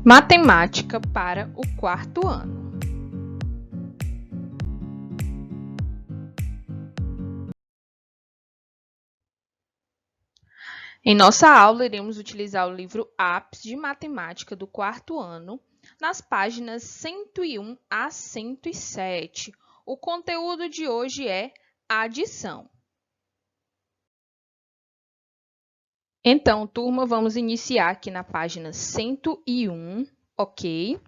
Matemática para o quarto ano. Em nossa aula, iremos utilizar o livro APS de Matemática do quarto ano, nas páginas 101 a 107. O conteúdo de hoje é adição. Então, turma, vamos iniciar aqui na página 101, ok?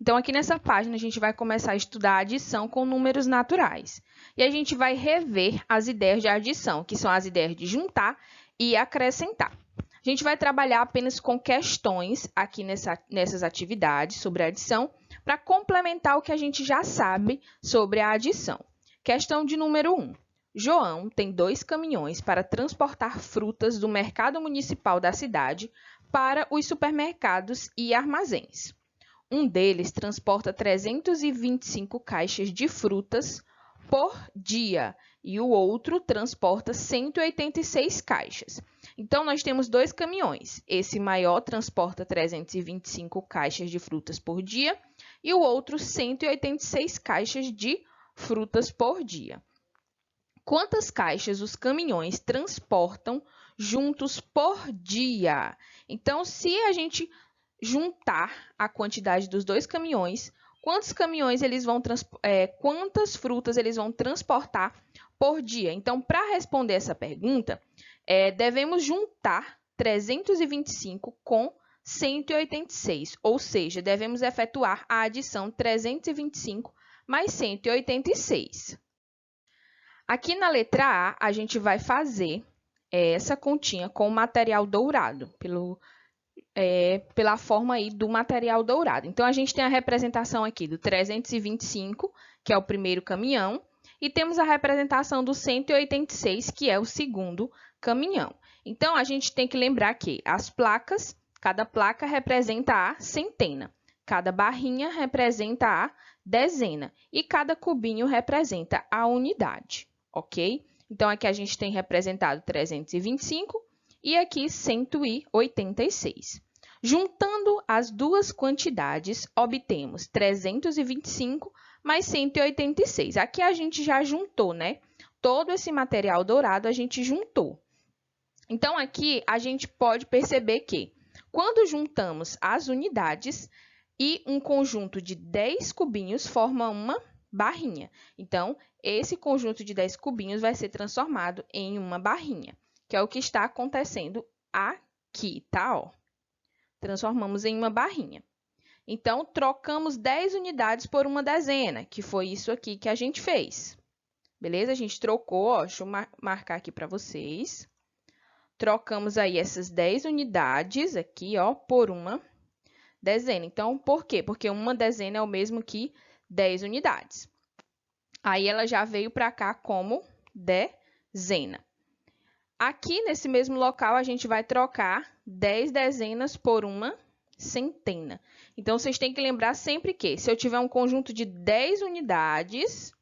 Então, aqui nessa página, a gente vai começar a estudar a adição com números naturais. E a gente vai rever as ideias de adição, que são as ideias de juntar e acrescentar. A gente vai trabalhar apenas com questões aqui nessas atividades sobre a adição, para complementar o que a gente já sabe sobre a adição. Questão de número 1. João tem 2 caminhões para transportar frutas do mercado municipal da cidade para os supermercados e armazéns. Um deles transporta 325 caixas de frutas por dia e o outro transporta 186 caixas. Então, nós temos 2 caminhões. Esse maior transporta 325 caixas de frutas por dia e o outro 186 caixas de frutas por dia. Quantas caixas os caminhões transportam juntos por dia? Então, se a gente juntar a quantidade dos 2 caminhões, quantas frutas eles vão transportar por dia? Então, para responder essa pergunta, devemos juntar 325 com 186, ou seja, devemos efetuar a adição 325 mais 186. Aqui na letra A, a gente vai fazer essa continha com o material dourado, pela forma aí do material dourado. Então, a gente tem a representação aqui do 325, que é o primeiro caminhão, e temos a representação do 186, que é o segundo caminhão. Então, a gente tem que lembrar que as placas, cada placa representa a centena, cada barrinha representa a dezena e cada cubinho representa a unidade, ok? Então, aqui a gente tem representado 325 e aqui 186. Juntando as duas quantidades, obtemos 325 mais 186. Aqui a gente já juntou, né? Todo esse material dourado a gente juntou. Então, aqui a gente pode perceber que, quando juntamos as unidades e um conjunto de 10 cubinhos forma uma barrinha. Então, esse conjunto de 10 cubinhos vai ser transformado em uma barrinha, que é o que está acontecendo aqui, tá? Ó. Transformamos em uma barrinha. Então, trocamos 10 unidades por uma dezena, que foi isso aqui que a gente fez. Beleza? A gente trocou, ó, deixa eu marcar aqui para vocês. Trocamos aí essas 10 unidades aqui, ó, por uma dezena. Então, por quê? Porque uma dezena é o mesmo que 10 unidades. Aí, ela já veio para cá como dezena. Aqui, nesse mesmo local, a gente vai trocar 10 dezenas por uma centena. Então, vocês têm que lembrar sempre que, se eu tiver um conjunto de 10 unidades,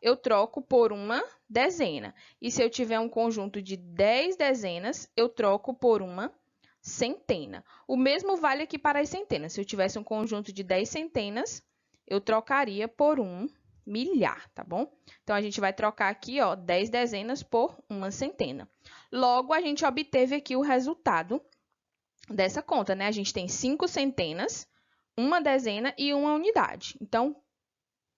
eu troco por uma dezena. E se eu tiver um conjunto de 10 dezenas, eu troco por uma centena. O mesmo vale aqui para as centenas. Se eu tivesse um conjunto de 10 centenas, eu trocaria por um milhar, tá bom? Então, a gente vai trocar aqui, ó, 10 dezenas por uma centena. Logo, a gente obteve aqui o resultado dessa conta, né? A gente tem 5 centenas, uma dezena e uma unidade. Então,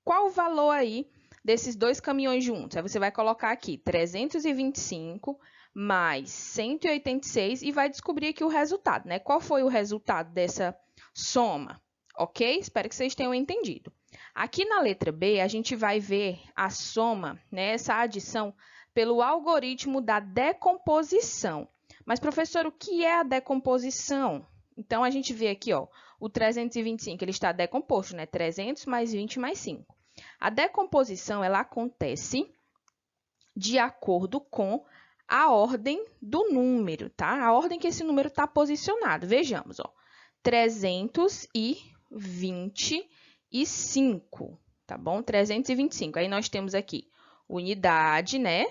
qual o valor aí desses 2 caminhões juntos? Aí você vai colocar aqui 325 mais 186 e vai descobrir aqui o resultado, né? Qual foi o resultado dessa soma? Ok? Espero que vocês tenham entendido. Aqui na letra B, a gente vai ver a soma, né? Essa adição, pelo algoritmo da decomposição. Mas, professor, o que é a decomposição? Então, a gente vê aqui, ó, o 325, ele está decomposto, né? 300 mais 20 mais 5. A decomposição, ela acontece de acordo com a ordem do número, tá? A ordem que esse número está posicionado. Vejamos, ó, 325, tá bom? 325. Aí, nós temos aqui unidade, né?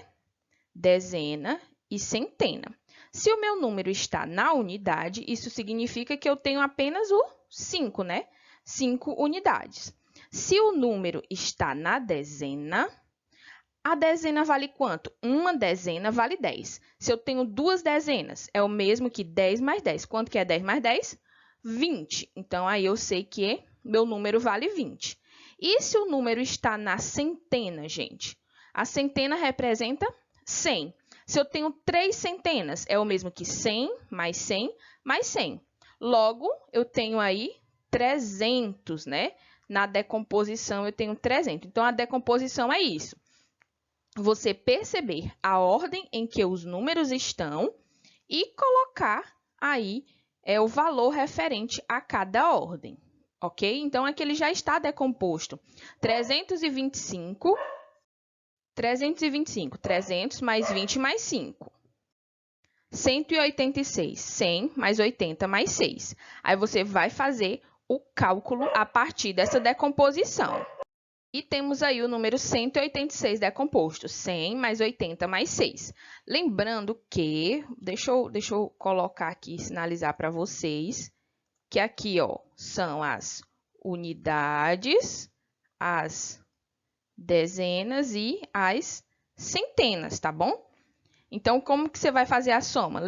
Dezena e centena. Se o meu número está na unidade, isso significa que eu tenho apenas o 5, né? 5 unidades. Se o número está na dezena, a dezena vale quanto? Uma dezena vale 10. Se eu tenho duas dezenas, é o mesmo que 10 mais 10. Quanto que é 10 mais 10? 20. Então, aí eu sei que meu número vale 20. E se o número está na centena, gente? A centena representa 100. Se eu tenho 3 centenas, é o mesmo que 100 mais 100 mais 100. Logo, eu tenho aí 300, né? Na decomposição, eu tenho 300. Então, a decomposição é isso. Você perceber a ordem em que os números estão e colocar aí o valor referente a cada ordem, ok? Então, aqui ele já está decomposto. 325, 300 mais 20 mais 5. 186, 100 mais 80 mais 6. Aí, você vai fazer o cálculo a partir dessa decomposição. E temos aí o número 186 decomposto, 100 mais 80 mais 6. Lembrando que, deixa eu colocar aqui, sinalizar para vocês, que aqui, ó, são as unidades, as dezenas e as centenas, tá bom? Então, como que você vai fazer a soma?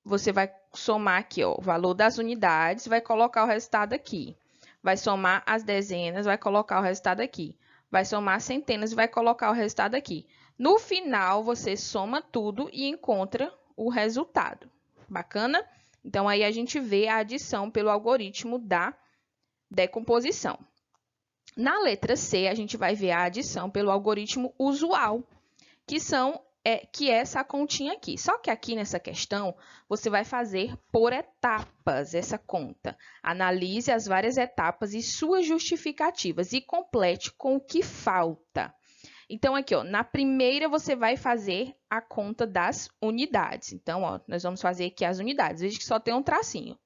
Você vai somar aqui, ó, o valor das unidades, vai colocar o resultado aqui. Vai somar as dezenas, vai colocar o resultado aqui. Vai somar centenas e vai colocar o resultado aqui. No final, você soma tudo e encontra o resultado. Bacana? Então, aí a gente vê a adição pelo algoritmo da decomposição. Na letra C, a gente vai ver a adição pelo algoritmo usual, que é essa continha aqui. Só que aqui nessa questão, você vai fazer por etapas essa conta. Analise as várias etapas e suas justificativas e complete com o que falta. Então, aqui, ó, na primeira, você vai fazer a conta das unidades. Então, ó, nós vamos fazer aqui as unidades. Veja que só tem um tracinho.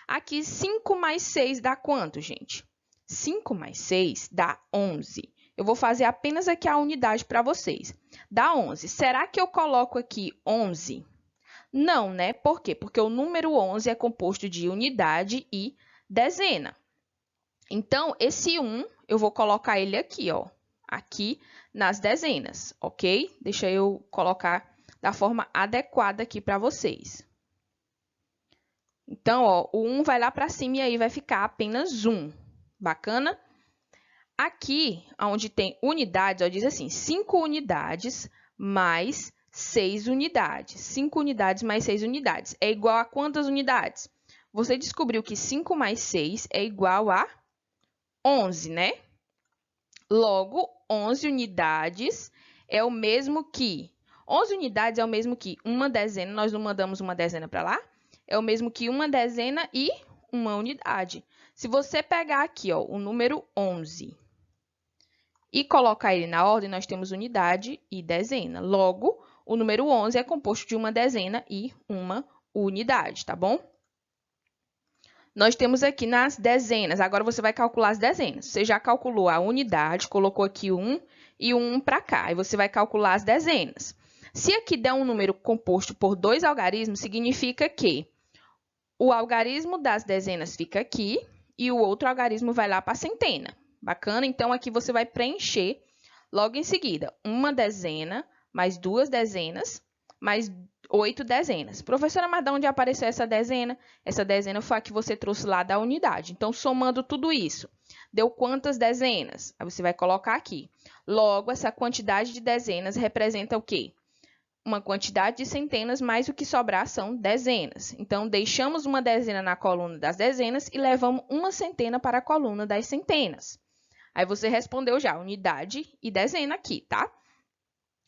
Aqui, 5 mais 6 dá quanto, gente? 5 mais 6 dá 11. Eu vou fazer apenas aqui a unidade para vocês. Dá 11. Será que eu coloco aqui 11? Não, né? Por quê? Porque o número 11 é composto de unidade e dezena. Então, esse 1, eu vou colocar ele aqui, ó. Aqui nas dezenas, ok? Deixa eu colocar da forma adequada aqui para vocês. Então, ó, o 1 vai lá para cima e aí vai ficar apenas 1. Bacana? Aqui, onde tem unidades, ó, diz assim, 5 unidades mais 6 unidades. 5 unidades mais 6 unidades. É igual a quantas unidades? Você descobriu que 5 mais 6 é igual a 11, né? Logo, 11 unidades é o mesmo que... 11 unidades é o mesmo que uma dezena. Nós não mandamos uma dezena para lá? É o mesmo que uma dezena e uma unidade. Se você pegar aqui, ó, o número 11... e colocar ele na ordem, nós temos unidade e dezena. Logo, o número 11 é composto de uma dezena e uma unidade, tá bom? Nós temos aqui nas dezenas. Agora, você vai calcular as dezenas. Você já calculou a unidade, colocou aqui 1 e 1 para cá. Aí, você vai calcular as dezenas. Se aqui der um número composto por 2 algarismos, significa que o algarismo das dezenas fica aqui e o outro algarismo vai lá para a centena. Bacana? Então, aqui você vai preencher logo em seguida uma dezena, mais 2 dezenas, mais 8 dezenas. Professora, mas de onde apareceu essa dezena? Essa dezena foi a que você trouxe lá da unidade. Então, somando tudo isso, deu quantas dezenas? Aí você vai colocar aqui. Logo, essa quantidade de dezenas representa o quê? Uma quantidade de centenas, mais o que sobrar são dezenas. Então, deixamos uma dezena na coluna das dezenas e levamos uma centena para a coluna das centenas. Aí, você respondeu já unidade e dezena aqui, tá?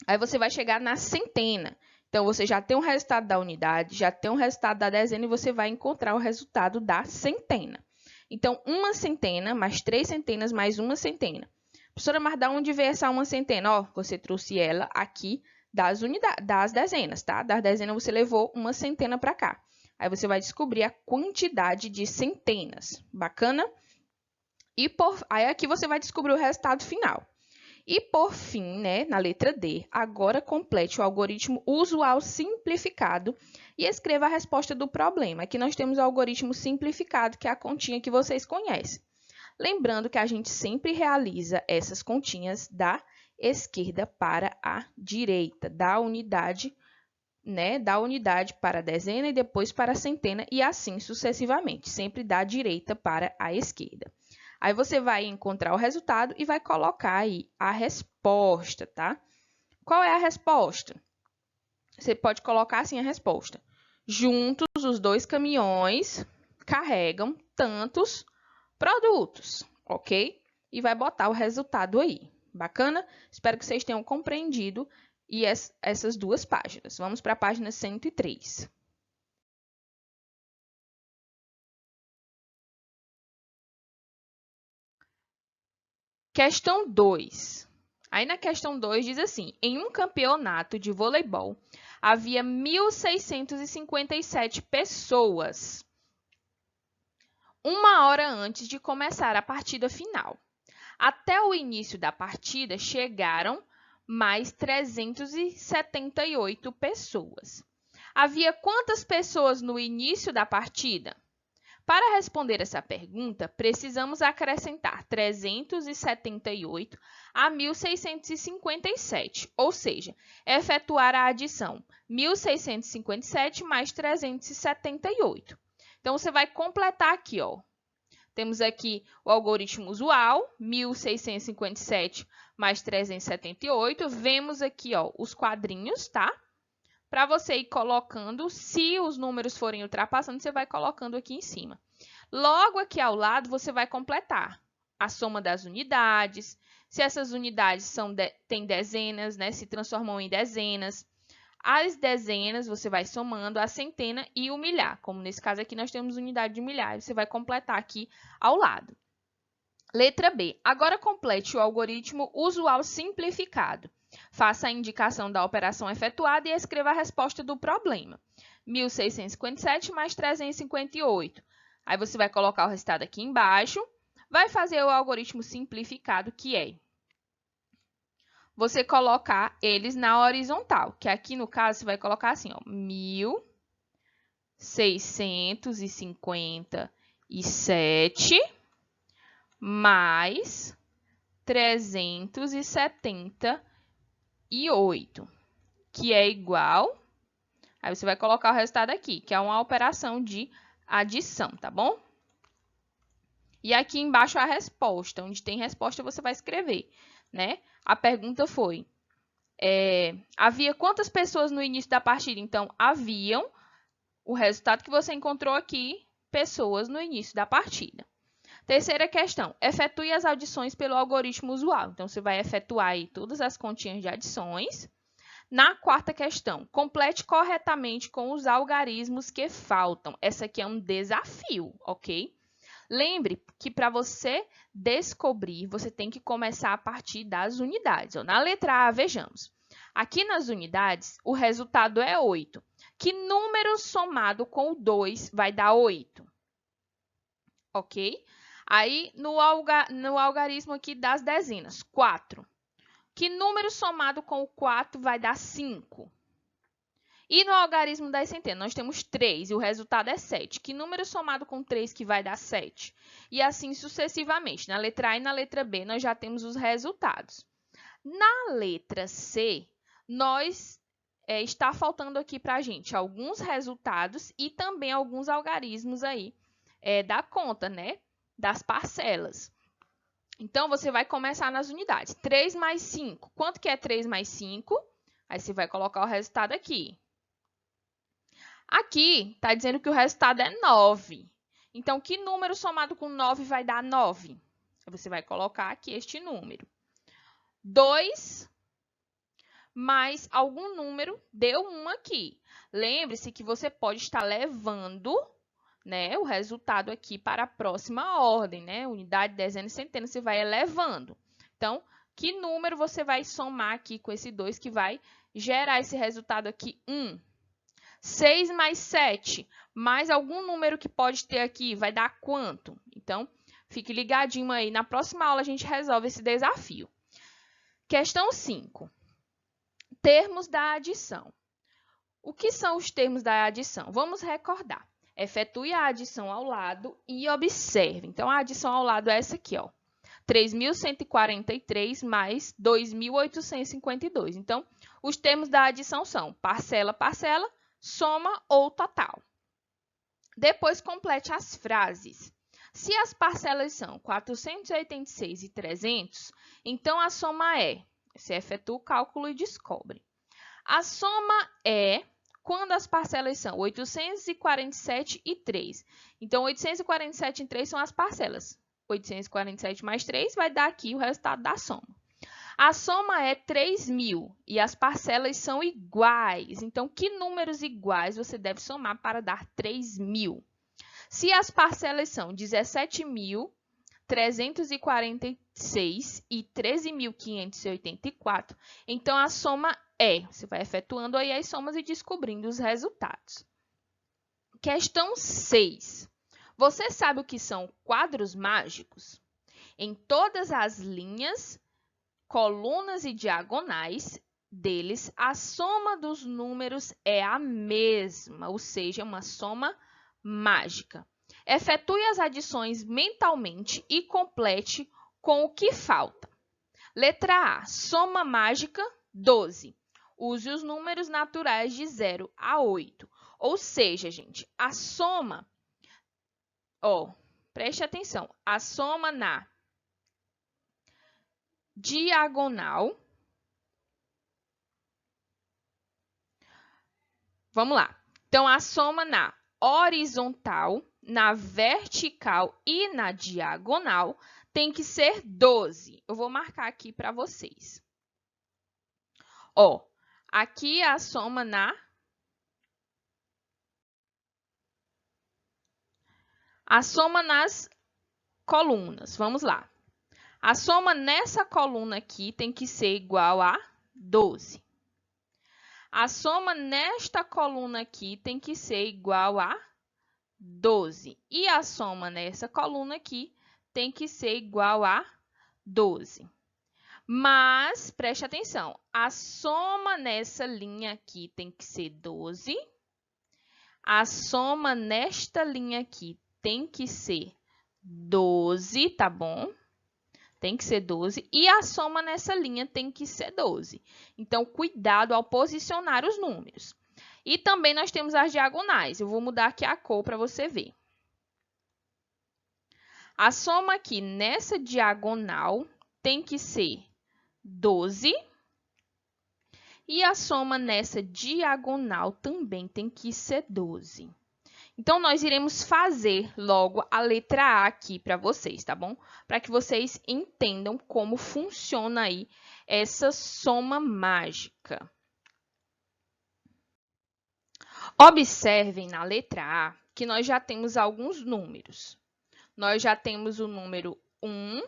Aí, você vai chegar na centena. Então, você já tem o resultado da unidade, já tem o resultado da dezena e você vai encontrar o resultado da centena. Então, uma centena mais 3 centenas mais uma centena. Professora, mas de onde veio essa uma centena? Ó, você trouxe ela aqui das dezenas, tá? Das dezenas, você levou uma centena para cá. Aí, você vai descobrir a quantidade de centenas. Bacana? Aí, aqui você vai descobrir o resultado final. E, por fim, né, na letra D, agora complete o algoritmo usual simplificado e escreva a resposta do problema. Aqui nós temos o algoritmo simplificado, que é a continha que vocês conhecem. Lembrando que a gente sempre realiza essas continhas da esquerda para a direita, da unidade para a dezena e depois para a centena e assim sucessivamente, sempre da direita para a esquerda. Aí você vai encontrar o resultado e vai colocar aí a resposta, tá? Qual é a resposta? Você pode colocar assim a resposta. Juntos, os dois caminhões carregam tantos produtos, ok? E vai botar o resultado aí. Bacana? Espero que vocês tenham compreendido e essas duas páginas. Vamos para a página 103. Questão 2. Aí na questão 2 diz assim: em um campeonato de voleibol, havia 1.657 pessoas, 1 hora antes de começar a partida final. Até o início da partida, chegaram mais 378 pessoas. Havia quantas pessoas no início da partida? Para responder essa pergunta, precisamos acrescentar 378 a 1.657, ou seja, efetuar a adição 1.657 mais 378. Então, você vai completar aqui, ó. Temos aqui o algoritmo usual, 1.657 mais 378. Vemos aqui, ó, os quadrinhos, tá? Para você ir colocando, se os números forem ultrapassando, você vai colocando aqui em cima. Logo aqui ao lado, você vai completar a soma das unidades, se essas unidades têm dezenas, né, se transformam em dezenas. As dezenas, você vai somando a centena e o milhar. Como nesse caso aqui, nós temos unidade de milhar. Você vai completar aqui ao lado. Letra B. Agora complete o algoritmo usual simplificado. Faça a indicação da operação efetuada e escreva a resposta do problema. 1.657 mais 358. Aí você vai colocar o resultado aqui embaixo. Vai fazer o algoritmo simplificado, que é você colocar eles na horizontal, que aqui no caso você vai colocar assim, ó, 1.657 mais 378, que é igual, aí você vai colocar o resultado aqui, que é uma operação de adição, tá bom? E aqui embaixo a resposta, onde tem resposta você vai escrever, né? A pergunta foi, havia quantas pessoas no início da partida? Então, haviam, o resultado que você encontrou aqui, pessoas no início da partida. Terceira questão, efetue as adições pelo algoritmo usual. Então, você vai efetuar aí todas as continhas de adições. Na quarta questão, complete corretamente com os algarismos que faltam. Essa aqui é um desafio, ok? Lembre que para você descobrir, você tem que começar a partir das unidades. Na letra A, vejamos. Aqui nas unidades, o resultado é 8. Que número somado com o 2 vai dar 8? Ok? Aí, no algarismo aqui das dezenas, 4. Que número somado com o 4 vai dar 5? E no algarismo das centenas, nós temos 3 e o resultado é 7. Que número somado com 3 que vai dar 7? E assim sucessivamente. Na letra A e na letra B, nós já temos os resultados. Na letra C, está faltando aqui para a gente alguns resultados e também alguns algarismos aí da conta, né? Das parcelas. Então, você vai começar nas unidades. 3 mais 5. Quanto que é 3 mais 5? Aí, você vai colocar o resultado aqui. Aqui, está dizendo que o resultado é 9. Então, que número somado com 9 vai dar 9? Você vai colocar aqui este número. 2 mais algum número deu 1 aqui. Lembre-se que você pode estar levando, né, o resultado aqui para a próxima ordem, né? Unidade, dezena e centena, você vai elevando. Então, que número você vai somar aqui com esse 2 que vai gerar esse resultado aqui? 1. 6 mais 7, mais algum número que pode ter aqui, vai dar quanto? Então, fique ligadinho aí. Na próxima aula, a gente resolve esse desafio. Questão 5. Termos da adição. O que são os termos da adição? Vamos recordar. Efetue a adição ao lado e observe. Então, a adição ao lado é essa aqui, ó. 3.143 mais 2.852. Então, os termos da adição são parcela, parcela, soma ou total. Depois, complete as frases. Se as parcelas são 486 e 300, então a soma é, você efetua o cálculo e descobre. A soma é quando as parcelas são 847 e 3. Então, 847 e 3 são as parcelas. 847 mais 3 vai dar aqui o resultado da soma. A soma é 3.000 e as parcelas são iguais. Então, que números iguais você deve somar para dar 3.000? Se as parcelas são 17.346 e 13.584, então a soma é, você vai efetuando aí as somas e descobrindo os resultados. Questão 6. Você sabe o que são quadros mágicos? Em todas as linhas, colunas e diagonais deles, a soma dos números é a mesma, ou seja, é uma soma mágica. Efetue as adições mentalmente e complete com o que falta. Letra A, soma mágica, 12. Use os números naturais de 0 a 8. Ou seja, gente, a soma, preste atenção, a soma na diagonal, vamos lá. Então, a soma na horizontal, na vertical e na diagonal tem que ser 12. Eu vou marcar aqui para vocês. Aqui é a soma nas colunas. Vamos lá. A soma nessa coluna aqui tem que ser igual a 12. A soma nesta coluna aqui tem que ser igual a 12. E a soma nessa coluna aqui tem que ser igual a 12. Mas, preste atenção, a soma nessa linha aqui tem que ser 12. A soma nesta linha aqui tem que ser 12, tá bom? Tem que ser 12. E a soma nessa linha tem que ser 12. Então, cuidado ao posicionar os números. E também nós temos as diagonais. Eu vou mudar aqui a cor para você ver. A soma aqui nessa diagonal tem que ser 12. E a soma nessa diagonal também tem que ser 12. Então, nós iremos fazer logo a letra A aqui para vocês, tá bom? Para que vocês entendam como funciona aí essa soma mágica. Observem na letra A que nós já temos alguns números. Nós já temos o número 1,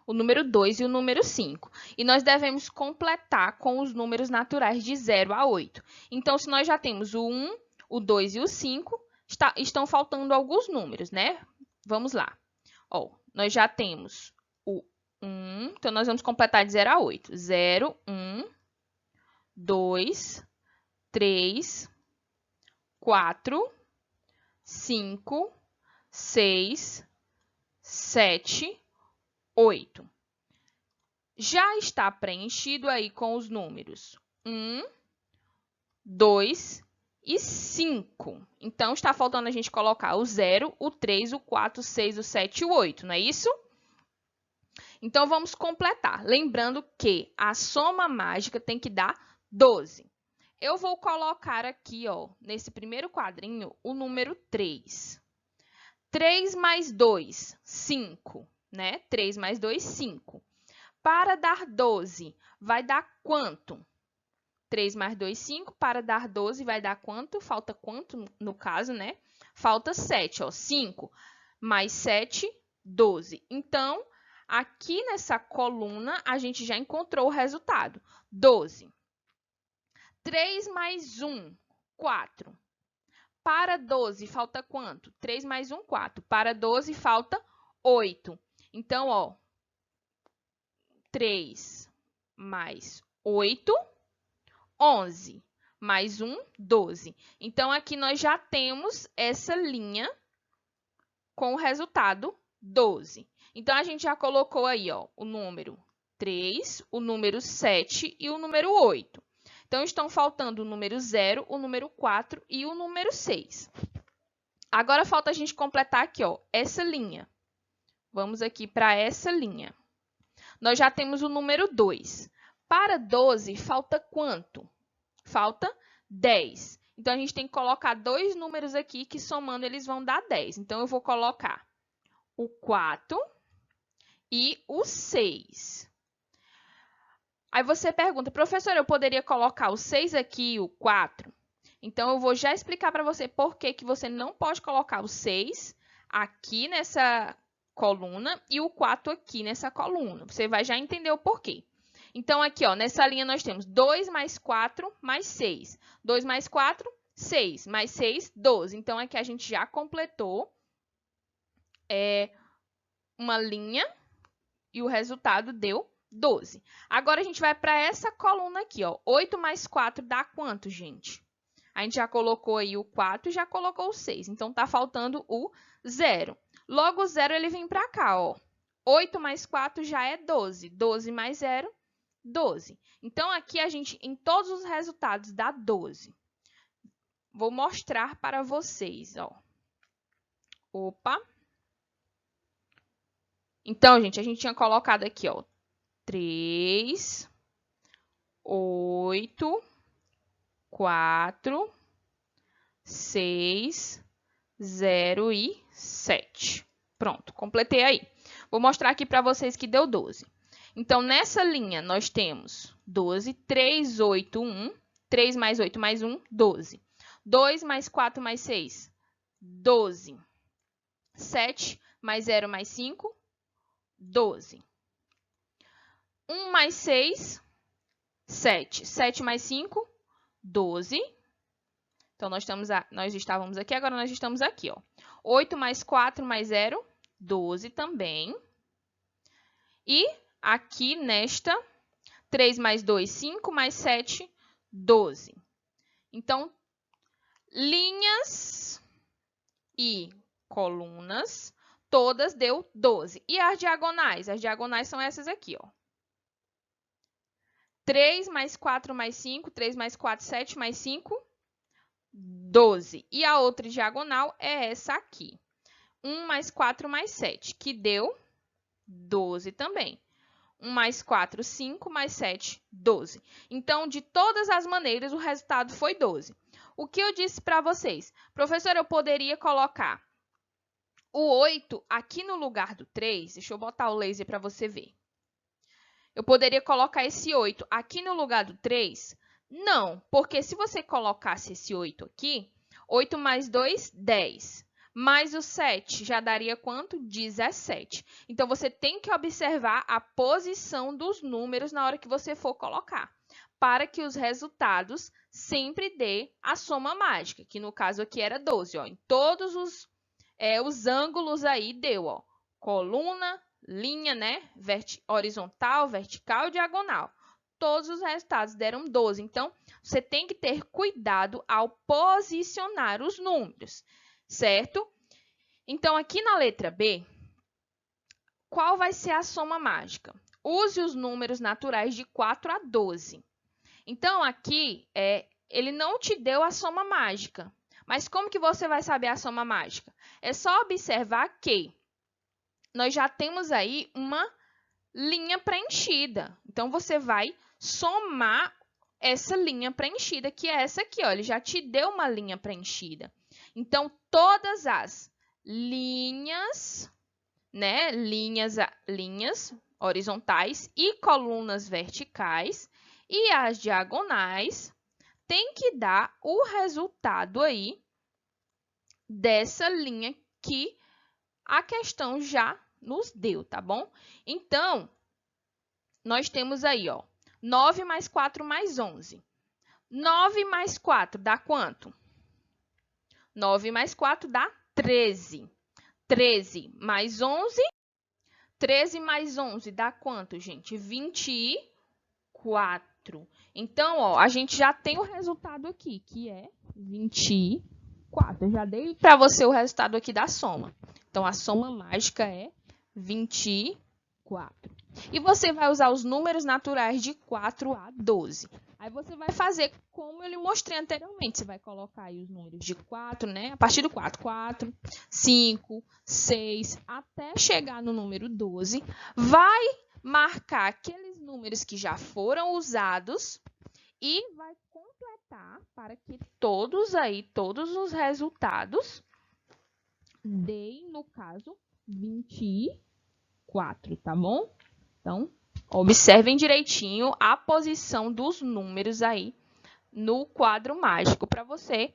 o número 2 e o número 5. E nós devemos completar com os números naturais de 0 a 8. Então, se nós já temos o 1, o 2 e o 5, estão faltando alguns números, né? Vamos lá. Nós já temos o 1, então nós vamos completar de 0 a 8. 0, 1, 2, 3, 4, 5, 6, 7, 8. Já está preenchido aí com os números 1, 2 e 5. Então, está faltando a gente colocar o 0, o 3, o 4, o 6, o 7 e o 8, não é isso? Então, vamos completar. Lembrando que a soma mágica tem que dar 12. Eu vou colocar aqui, nesse primeiro quadrinho, o número 3. 3 mais 2, 5, né? 3 mais 2, 5. Para dar 12, vai dar quanto? 3 mais 2, 5. Para dar 12, vai dar quanto? Falta quanto, no caso, né? Falta 7, 5 mais 7, 12. Então, aqui nessa coluna, a gente já encontrou o resultado, 12. 3 mais 1, 4. Para 12, falta quanto? 3 mais 1, 4. Para 12, falta 8. Então, 3 mais 8, 11. mais 1, 12. Então, aqui nós já temos essa linha com o resultado 12. Então, a gente já colocou aí, ó, o número 3, o número 7 e o número 8. Então, estão faltando o número 0, o número 4 e o número 6. Agora, falta a gente completar aqui, ó, essa linha. Vamos aqui para essa linha. Nós já temos o número 2. Para 12, falta quanto? Falta 10. Então, a gente tem que colocar dois números aqui que, somando, eles vão dar 10. Então, eu vou colocar o 4 e o 6. Aí você pergunta, professora, eu poderia colocar o 6 aqui e o 4? Então, eu vou já explicar para você por que que você não pode colocar o 6 aqui nessa coluna e o 4 aqui nessa coluna. Você vai já entender o porquê. Então, aqui, ó, nessa linha nós temos 2 mais 4 mais 6. 2 mais 4, 6. Mais 6, 12. Então, aqui a gente já completou uma linha e o resultado deu 12. Agora, a gente vai para essa coluna aqui, ó. 8 mais 4 dá quanto, gente? A gente já colocou aí o 4 e já colocou o 6. Então, tá faltando o 0. Logo, o 0 ele vem para cá, ó. 8 mais 4 já é 12. 12 mais 0, 12. Então, aqui a gente, em todos os resultados, dá 12. Vou mostrar para vocês, ó. Opa! Então, gente, a gente tinha colocado aqui, ó, 3, 8, 4, 6, 0 e 7. Pronto, completei aí. Vou mostrar aqui para vocês que deu 12. Então, nessa linha, nós temos 12, 3, 8, 1. 3 mais 8 mais 1, 12. 2 mais 4 mais 6, 12. 7 mais 0 mais 5, 12. 1 mais 6, 7. 7 mais 5, 12. Então, nós estávamos aqui, agora nós estamos aqui, ó. 8 mais 4 mais 0, 12 também. E aqui nesta, 3 mais 2, 5 mais 7, 12. Então, linhas e colunas, todas deu 12. E as diagonais? As diagonais são essas aqui, ó. 3 mais 4 mais 5, 3 mais 4, 7 mais 5, 12. E a outra diagonal é essa aqui. 1 mais 4 mais 7, que deu 12 também. 1 mais 4, 5 mais 7, 12. Então, de todas as maneiras, o resultado foi 12. O que eu disse para vocês? Professora, eu poderia colocar o 8 aqui no lugar do 3. Deixa eu botar o laser para você ver. Eu poderia colocar esse 8 aqui no lugar do 3? Não, porque se você colocasse esse 8 aqui, 8 mais 2, 10. Mais o 7 já daria quanto? 17. Então, você tem que observar a posição dos números na hora que você for colocar, para que os resultados sempre dê a soma mágica, que no caso aqui era 12. Ó. Em todos os ângulos aí deu, ó, coluna, linha, né? Horizontal, vertical e diagonal. Todos os resultados deram 12. Então, você tem que ter cuidado ao posicionar os números, certo? Então, aqui na letra B, qual vai ser a soma mágica? Use os números naturais de 4 a 12. Então, aqui, ele não te deu a soma mágica. Mas como que você vai saber a soma mágica? É só observar que nós já temos aí uma linha preenchida. Então, você vai somar essa linha preenchida, que é essa aqui, ó. Ele já te deu uma linha preenchida. Então, todas as linhas, né? Linhas horizontais e colunas verticais e as diagonais tem que dar o resultado aí dessa linha que a questão já nos deu, tá bom? Então, nós temos aí, ó, 9 mais 4 mais 11. 9 mais 4 dá quanto? 9 mais 4 dá 13. 13 mais 11. 13 mais 11 dá quanto, gente? 24. 24. Então, ó, a gente já tem o resultado aqui, que é 24. Eu já dei para você o resultado aqui da soma. Então, a soma mágica é 24. E você vai usar os números naturais de 4 a 12. Aí você vai fazer como eu lhe mostrei anteriormente. Você vai colocar aí os números de 4, né? A partir do 4, 4, 5, 6, até chegar no número 12. Vai marcar aqueles números que já foram usados e vai completar para que todos os resultados deem, no caso, 24, tá bom? Então, observem direitinho a posição dos números aí no quadro mágico para você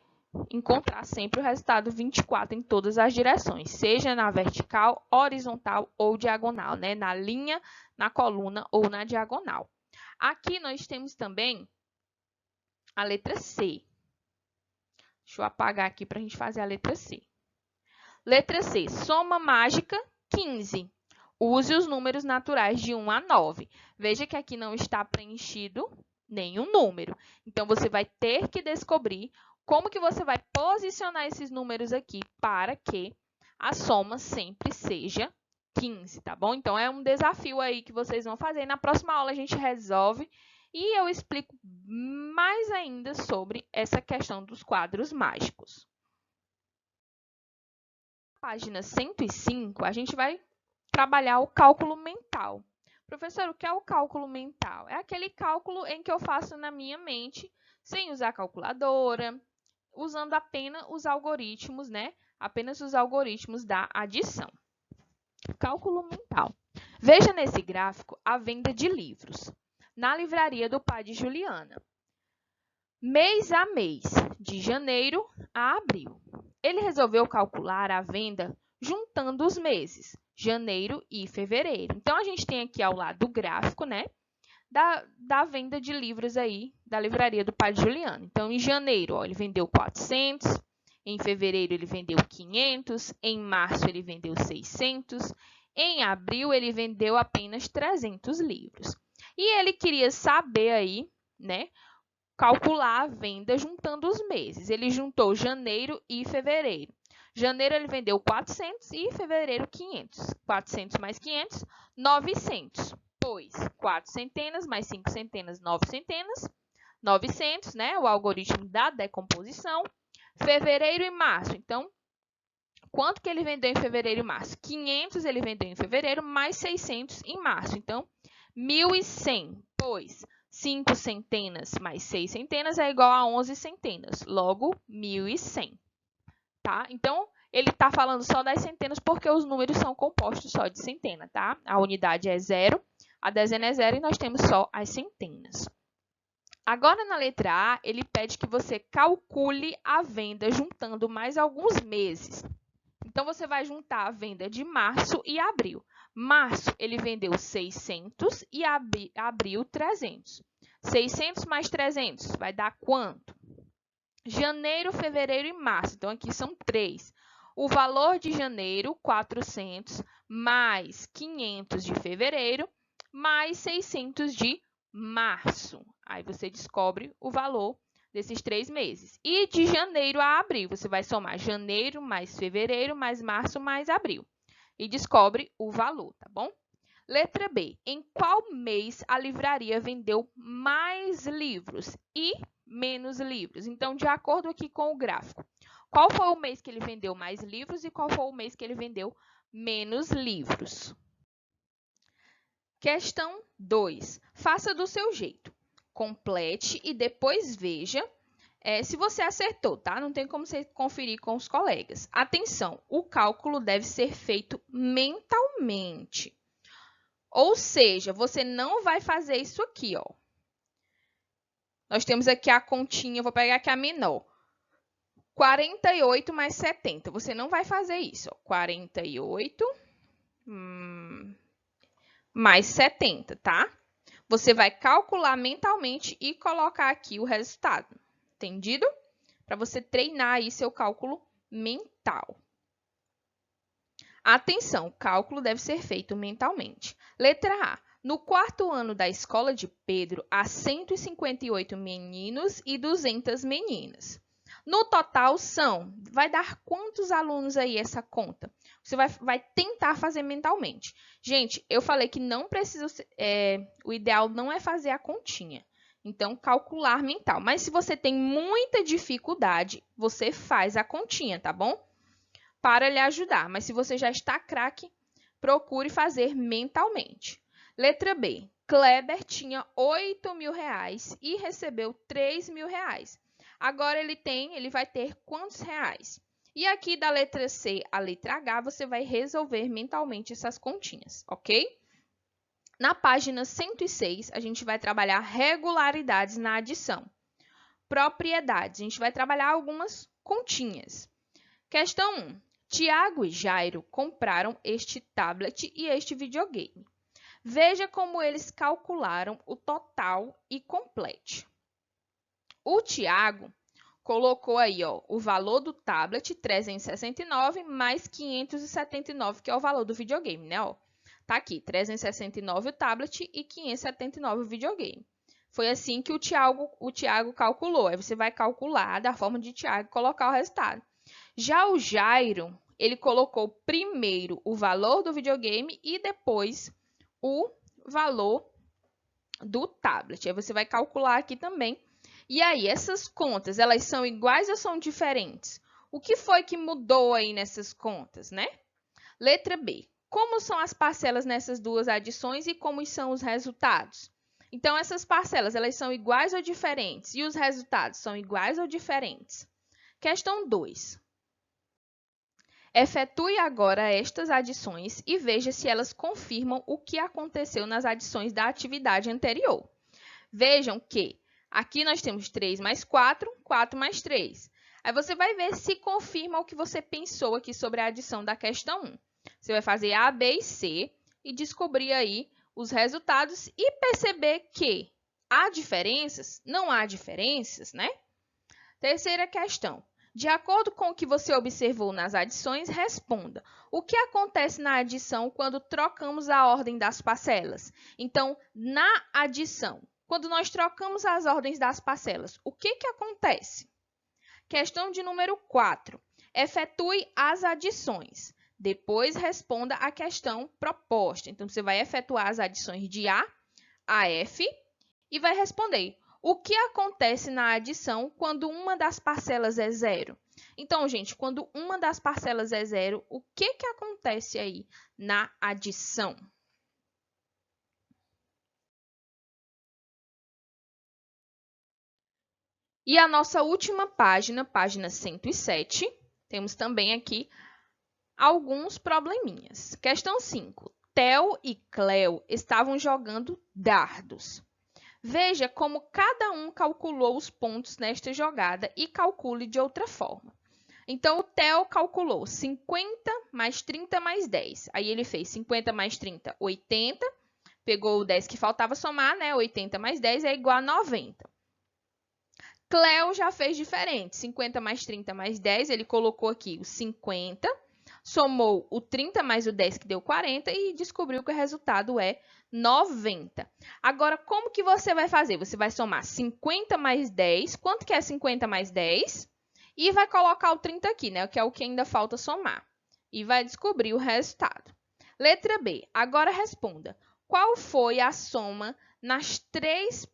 encontrar sempre o resultado 24 em todas as direções, seja na vertical, horizontal ou diagonal, né? Na linha, na coluna ou na diagonal. Aqui nós temos também a letra C. Deixa eu apagar aqui para a gente fazer a letra C. Letra C, soma mágica 15. Use os números naturais de 1 a 9. Veja que aqui não está preenchido nenhum número. Então, você vai ter que descobrir como que você vai posicionar esses números aqui para que a soma sempre seja 15, tá bom? Então, é um desafio aí que vocês vão fazer. Na próxima aula, a gente resolve e eu explico mais ainda sobre essa questão dos quadros mágicos. Na página 105, a gente vai trabalhar o cálculo mental. Professor, o que é o cálculo mental? É aquele cálculo em que eu faço na minha mente, sem usar calculadora, usando apenas os algoritmos, né? Apenas os algoritmos da adição. Cálculo mental. Veja nesse gráfico a venda de livros na livraria do pai de Juliana. Mês a mês, de janeiro a abril. Ele resolveu calcular a venda juntando os meses, janeiro e fevereiro. Então, a gente tem aqui ao lado do gráfico, né, da venda de livros aí da livraria do pai de Juliana. Então, em janeiro, ó, ele vendeu 400, em fevereiro ele vendeu 500, em março ele vendeu 600, em abril ele vendeu apenas 300 livros. E ele queria saber aí, né, calcular a venda juntando os meses. Ele juntou janeiro e fevereiro. Janeiro ele vendeu 400 e fevereiro 500. 400 mais 500, 900. Pois 4 centenas mais 5 centenas, 9 centenas. 900, né? O algoritmo da decomposição. Fevereiro e março. Então, quanto que ele vendeu em fevereiro e março? 500 ele vendeu em fevereiro, mais 600 em março. Então, 1.100. Pois 5 centenas mais 6 centenas é igual a 11 centenas. Logo, 1.100. Tá? Então, ele está falando só das centenas porque os números são compostos só de centena, tá? A unidade é 0, a dezena é 0 e nós temos só as centenas. Agora, na letra A, ele pede que você calcule a venda juntando mais alguns meses. Então, você vai juntar a venda de março e abril. Março, ele vendeu 600 e abril 300. 600 mais 300 vai dar quanto? Janeiro, fevereiro e março. Então, aqui são 3. O valor de janeiro, 400, mais 500 de fevereiro, mais 600 de março. Aí, você descobre o valor desses 3 meses. E de janeiro a abril, você vai somar janeiro mais fevereiro mais março mais abril. E descobre o valor, tá bom? Letra B. Em qual mês a livraria vendeu mais livros e menos livros? Então, de acordo aqui com o gráfico, qual foi o mês que ele vendeu mais livros e qual foi o mês que ele vendeu menos livros? Questão 2. Faça do seu jeito. Complete e depois veja se você acertou, tá? Não tem como você conferir com os colegas. Atenção, o cálculo deve ser feito mentalmente. Ou seja, você não vai fazer isso aqui, ó. Nós temos aqui a continha, vou pegar aqui a menor. 48 mais 70. Você não vai fazer isso, ó. 48 mais 70, tá? Você vai calcular mentalmente e colocar aqui o resultado. Entendido? Para você treinar aí seu cálculo mental. Atenção, o cálculo deve ser feito mentalmente. Letra A. No quarto ano da escola de Pedro, há 158 meninos e 200 meninas. No total vai dar quantos alunos aí essa conta? Você vai tentar fazer mentalmente. Gente, eu falei que não precisa, o ideal não é fazer a continha. Então, calcular mental. Mas se você tem muita dificuldade, você faz a continha, tá bom? Para lhe ajudar. Mas se você já está craque, procure fazer mentalmente. Letra B. Kleber tinha R$ 8.000 e recebeu R$ 3.000. Agora ele vai ter quantos reais? E aqui da letra C à letra H, você vai resolver mentalmente essas continhas, ok? Na página 106, a gente vai trabalhar regularidades na adição. Propriedades, a gente vai trabalhar algumas continhas. Questão 1. Tiago e Jairo compraram este tablet e este videogame. Veja como eles calcularam o total e complete. O Tiago colocou aí o valor do tablet, 369, mais 579, que é o valor do videogame, né? Tá aqui, 369 o tablet e 579 o videogame. Foi assim que o Tiago calculou. Aí você vai calcular da forma de Tiago colocar o resultado. Já o Jairo, ele colocou primeiro o valor do videogame e depois o valor do tablet. Aí você vai calcular aqui também. E aí, essas contas, elas são iguais ou são diferentes? O que foi que mudou aí nessas contas, né? Letra B. Como são as parcelas nessas duas adições e como são os resultados? Então, essas parcelas, elas são iguais ou diferentes? E os resultados são iguais ou diferentes? Questão 2. Efetue agora estas adições e veja se elas confirmam o que aconteceu nas adições da atividade anterior. Vejam que aqui nós temos 3 mais 4, 4 mais 3. Aí você vai ver se confirma o que você pensou aqui sobre a adição da questão 1. Você vai fazer A, B e C e descobrir aí os resultados e perceber que há diferenças, não há diferenças, né? Terceira questão. De acordo com o que você observou nas adições, responda. O que acontece na adição quando trocamos a ordem das parcelas? Então, na adição, quando nós trocamos as ordens das parcelas, o que acontece? Questão de número 4. Efetue as adições. Depois, responda a questão proposta. Então, você vai efetuar as adições de A a F e vai responder. O que acontece na adição quando uma das parcelas é zero? Então, gente, quando uma das parcelas é zero, o que acontece aí na adição? E a nossa última página, página 107, temos também aqui alguns probleminhas. Questão 5. Theo e Cleo estavam jogando dardos. Veja como cada um calculou os pontos nesta jogada e calcule de outra forma. Então, o Theo calculou 50 mais 30 mais 10. Aí, ele fez 50 mais 30, 80. Pegou o 10 que faltava somar, né? 80 mais 10 é igual a 90. Cleo já fez diferente. 50 mais 30 mais 10, ele colocou aqui o 50, somou o 30 mais o 10, que deu 40, e descobriu que o resultado é 90. Agora, como que você vai fazer? Você vai somar 50 mais 10. Quanto que é 50 mais 10? E vai colocar o 30 aqui, né? Que é o que ainda falta somar. E vai descobrir o resultado. Letra B. Agora responda. Qual foi a soma nas três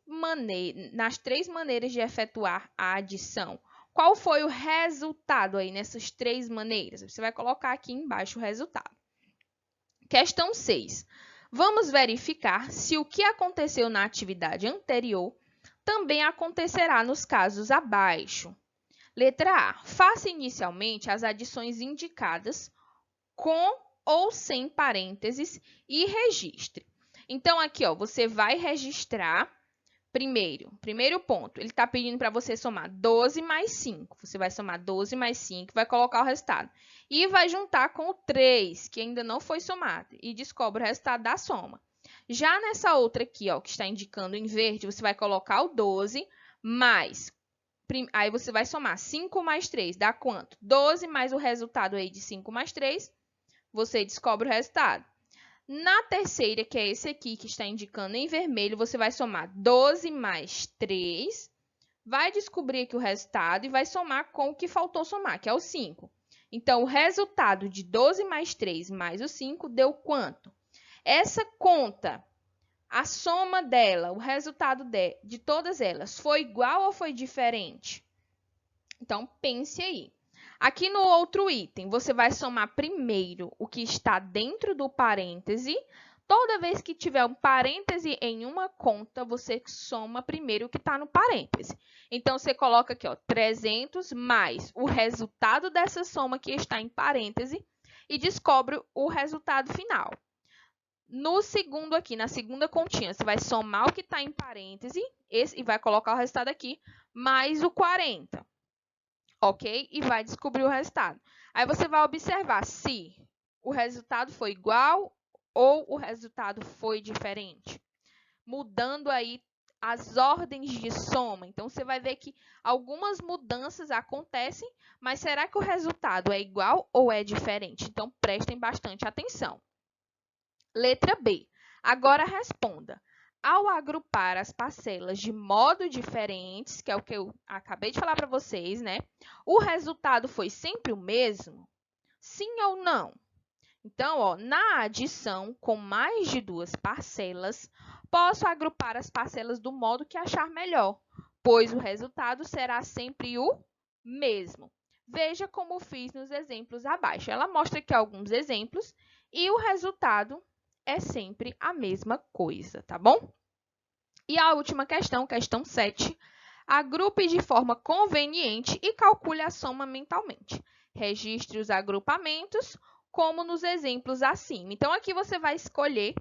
maneiras de efetuar a adição? Qual foi o resultado aí nessas três maneiras? Você vai colocar aqui embaixo o resultado. Questão 6. Vamos verificar se o que aconteceu na atividade anterior também acontecerá nos casos abaixo. Letra A. Faça inicialmente as adições indicadas com ou sem parênteses e registre. Então, aqui, você vai registrar primeiro ponto. Ele está pedindo para você somar 12 mais 5. Você vai somar 12 mais 5, vai colocar o resultado. E vai juntar com o 3, que ainda não foi somado, e descobre o resultado da soma. Já nessa outra aqui, que está indicando em verde, você vai colocar o 12 mais... Aí você vai somar 5 mais 3, dá quanto? 12 mais o resultado aí de 5 mais 3, você descobre o resultado. Na terceira, que é esse aqui que está indicando em vermelho, você vai somar 12 mais 3, vai descobrir aqui o resultado e vai somar com o que faltou somar, que é o 5. Então, o resultado de 12 mais 3 mais o 5 deu quanto? Essa conta, a soma dela, o resultado de todas elas, foi igual ou foi diferente? Então, pense aí. Aqui no outro item, você vai somar primeiro o que está dentro do parêntese. Toda vez que tiver um parêntese em uma conta, você soma primeiro o que está no parêntese. Então, você coloca aqui, ó, 300 mais o resultado dessa soma que está em parêntese e descobre o resultado final. No segundo aqui, na segunda continha, você vai somar o que está em parêntese e vai colocar o resultado aqui, mais o 40. Ok? E vai descobrir o resultado. Aí você vai observar se o resultado foi igual ou o resultado foi diferente. Mudando aí as ordens de soma. Então, você vai ver que algumas mudanças acontecem, mas será que o resultado é igual ou é diferente? Então, prestem bastante atenção. Letra B. Agora responda. Ao agrupar as parcelas de modo diferentes, que é o que eu acabei de falar para vocês, né? O resultado foi sempre o mesmo? Sim ou não? Então, ó, na adição com mais de duas parcelas, posso agrupar as parcelas do modo que achar melhor, pois o resultado será sempre o mesmo. Veja como fiz nos exemplos abaixo. Ela mostra aqui alguns exemplos e o resultado é sempre a mesma coisa, tá bom? E a última questão, questão 7. Agrupe de forma conveniente e calcule a soma mentalmente. Registre os agrupamentos, como nos exemplos acima. Então, aqui você vai escolher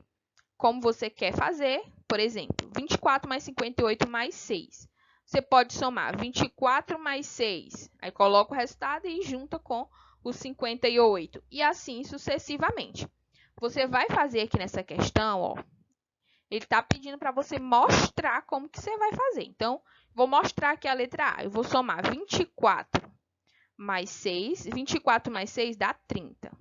como você quer fazer. Por exemplo, 24 mais 58 mais 6. Você pode somar 24 mais 6. Aí, coloca o resultado e junta com o 58. E assim sucessivamente. Você vai fazer aqui nessa questão, ó, ele está pedindo para você mostrar como que você vai fazer. Então, vou mostrar aqui a letra A. Eu vou somar 24 mais 6. 24 mais 6 dá 30.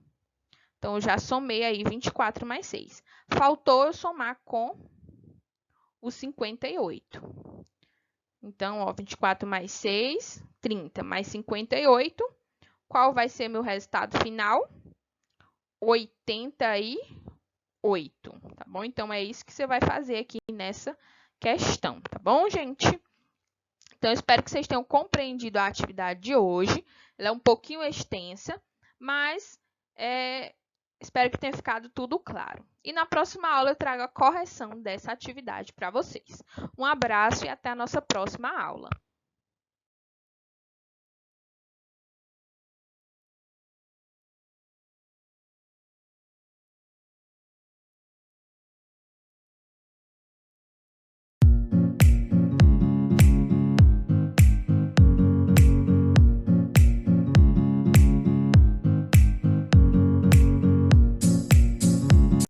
Então, eu já somei aí 24 mais 6. Faltou eu somar com o 58. Então, ó, 24 mais 6, 30 mais 58. Qual vai ser meu resultado final? 88, tá bom? Então, é isso que você vai fazer aqui nessa questão, tá bom, gente? Então, eu espero que vocês tenham compreendido a atividade de hoje. Ela é um pouquinho extensa, mas espero que tenha ficado tudo claro. E na próxima aula eu trago a correção dessa atividade para vocês. Um abraço e até a nossa próxima aula.